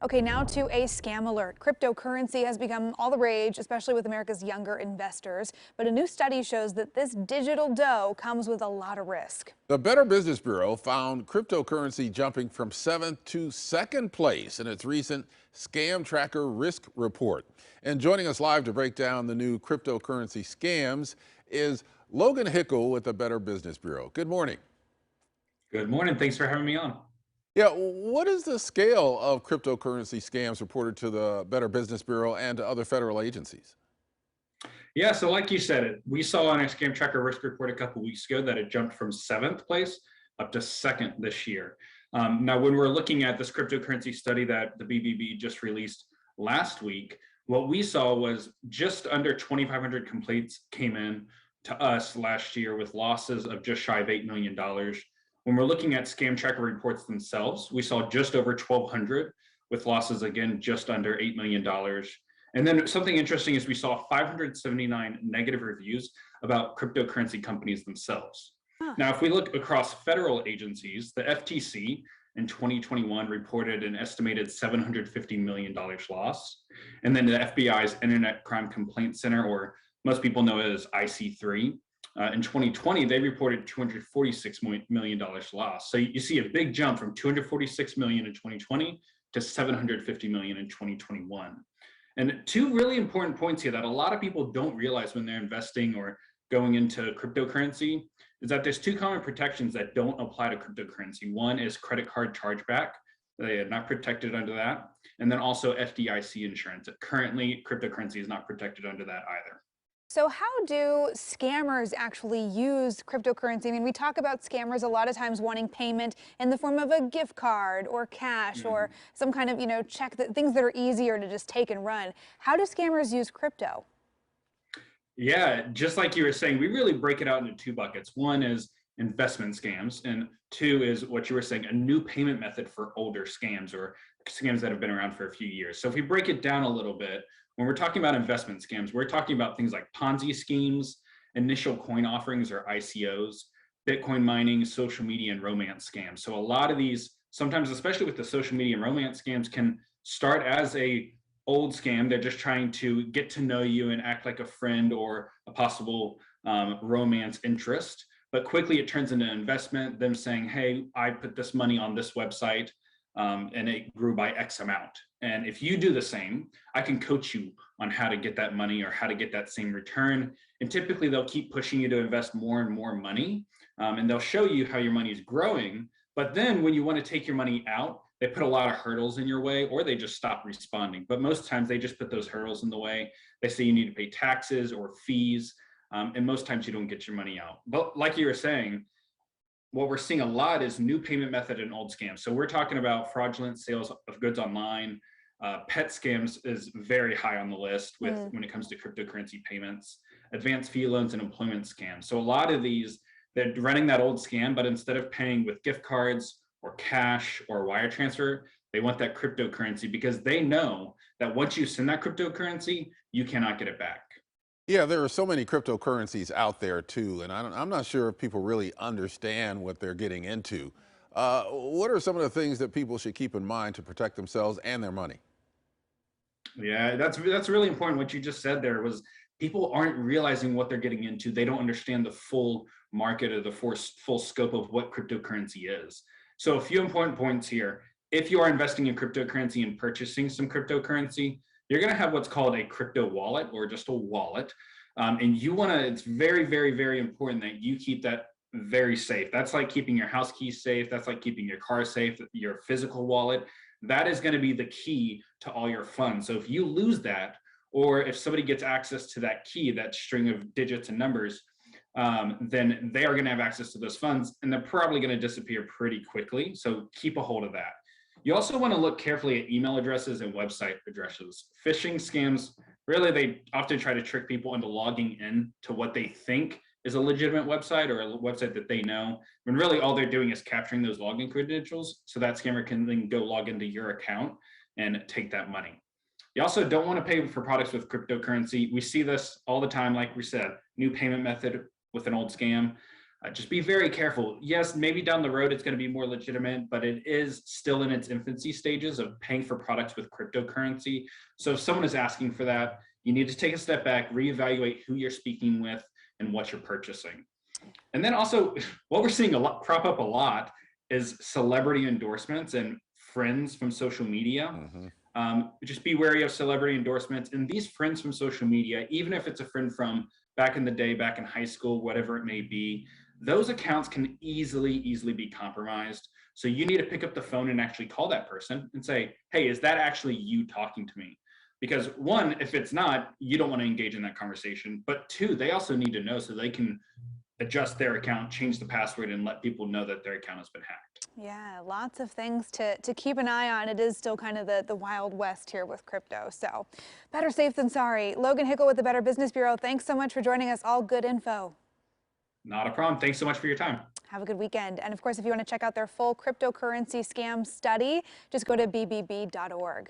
Okay, now to a scam alert. Cryptocurrency has become all the rage, especially with America's younger investors. But a new study shows that this digital dough comes with a lot of risk. The Better Business Bureau found cryptocurrency jumping from seventh to second place in its recent Scam Tracker Risk Report. And joining us live to break down the new cryptocurrency scams is Logan Hickel with the Better Business Bureau. Good morning. Good morning. Thanks for having me on. Yeah, what is the scale of cryptocurrency scams reported to the Better Business Bureau and to other federal agencies? Yeah, so like you said, we saw on our Scam Tracker Risk Report a couple weeks ago that it jumped from seventh place up to second this year. Now, when we're looking at this cryptocurrency study that the BBB just released last week, what we saw was just under 2,500 complaints came in to us last year with losses of just shy of $8 million. When we're looking at Scam Tracker reports themselves, we saw just over 1,200 with losses, again, just under $8 million. And then something interesting is we saw 579 negative reviews about cryptocurrency companies themselves. Huh. Now, if we look across federal agencies, the FTC in 2021 reported an estimated $750 million loss. And then the FBI's Internet Crime Complaint Center, or most people know it as IC3, in 2020, they reported $246 million loss. So you see a big jump from $246 million in 2020 to $750 million in 2021. And two really important points here that a lot of people don't realize when they're investing or going into cryptocurrency is that there's two common protections that don't apply to cryptocurrency. One is credit card chargeback. They are not protected under that. And then also FDIC insurance. Currently, cryptocurrency is not protected under that either. So how do scammers actually use cryptocurrency? I mean, we talk about scammers a lot of times wanting payment in the form of a gift card or cash or some kind of, check, things that are easier to just take and run. How do scammers use crypto? Yeah, just like you were saying, we really break it out into two buckets. One is investment scams, and two is what you were saying, a new payment method for older scams or scams that have been around for a few years. So if we break it down a little bit, when we're talking about investment scams, we're talking about things like Ponzi schemes, initial coin offerings or ICOs, Bitcoin mining, social media, and romance scams. So a lot of these, sometimes, especially with the social media and romance scams, can start as a old scam. They're just trying to get to know you and act like a friend or a possible romance interest. But quickly it turns into an investment, them saying, hey, I put this money on this website and it grew by X amount. And if you do the same, I can coach you on how to get that money or how to get that same return. And typically they'll keep pushing you to invest more and more money. And they'll show you how your money is growing. But then when you want to take your money out, they put a lot of hurdles in your way, or they just stop responding. But most times they just put those hurdles in the way. They say you need to pay taxes or fees. And most times you don't get your money out. But like you were saying, what we're seeing a lot is new payment method and old scams. So we're talking about fraudulent sales of goods online. Pet scams is very high on the list when it comes to cryptocurrency payments, advanced fee loans, and employment scams. So a lot of these, they're running that old scam, but instead of paying with gift cards or cash or wire transfer, they want that cryptocurrency because they know that once you send that cryptocurrency, you cannot get it back. Yeah, there are so many cryptocurrencies out there too, and I'm not sure if people really understand what they're getting into. What are some of the things that people should keep in mind to protect themselves and their money? Yeah, that's really important. What you just said there was people aren't realizing what they're getting into. They don't understand the full market or the full scope of what cryptocurrency is. So a few important points here. If you are investing in cryptocurrency and purchasing some cryptocurrency, you're going to have what's called a crypto wallet or just a wallet. And you want to, it's very, very, very important that you keep that very safe. That's like keeping your house keys safe. That's like keeping your car safe, your physical wallet. That is going to be the key to all your funds. So if you lose that, or if somebody gets access to that key, that string of digits and numbers, then they are going to have access to those funds and they're probably going to disappear pretty quickly. So keep a hold of that. You also want to look carefully at email addresses and website addresses. Phishing scams, really, they often try to trick people into logging in to what they think is a legitimate website or a website that they know, when really all they're doing is capturing those login credentials so that scammer can then go log into your account and take that money. You also don't want to pay for products with cryptocurrency. We see this all the time, like we said, new payment method with an old scam. Just be very careful. Yes, maybe down the road it's going to be more legitimate, but it is still in its infancy stages of paying for products with cryptocurrency. So if someone is asking for that, you need to take a step back, reevaluate who you're speaking with and what you're purchasing. And then also, what we're seeing a lot crop up a lot is celebrity endorsements and friends from social media. Hmm. Just be wary of celebrity endorsements and these friends from social media, even if it's a friend from back in the day, back in high school, whatever it may be. Those accounts can easily be compromised. So you need to pick up the phone and actually call that person and say, hey, is that actually you talking to me? Because one, if it's not, you don't want to engage in that conversation. But two, they also need to know so they can adjust their account, change the password, and let people know that their account has been hacked. Yeah, lots of things to keep an eye on. It is still kind of the Wild West here with crypto. So better safe than sorry. Logan Hickel with the Better Business Bureau, thanks so much for joining us. All good info. Not a problem. Thanks so much for your time. Have a good weekend. And of course, if you want to check out their full cryptocurrency scam study, just go to bbb.org.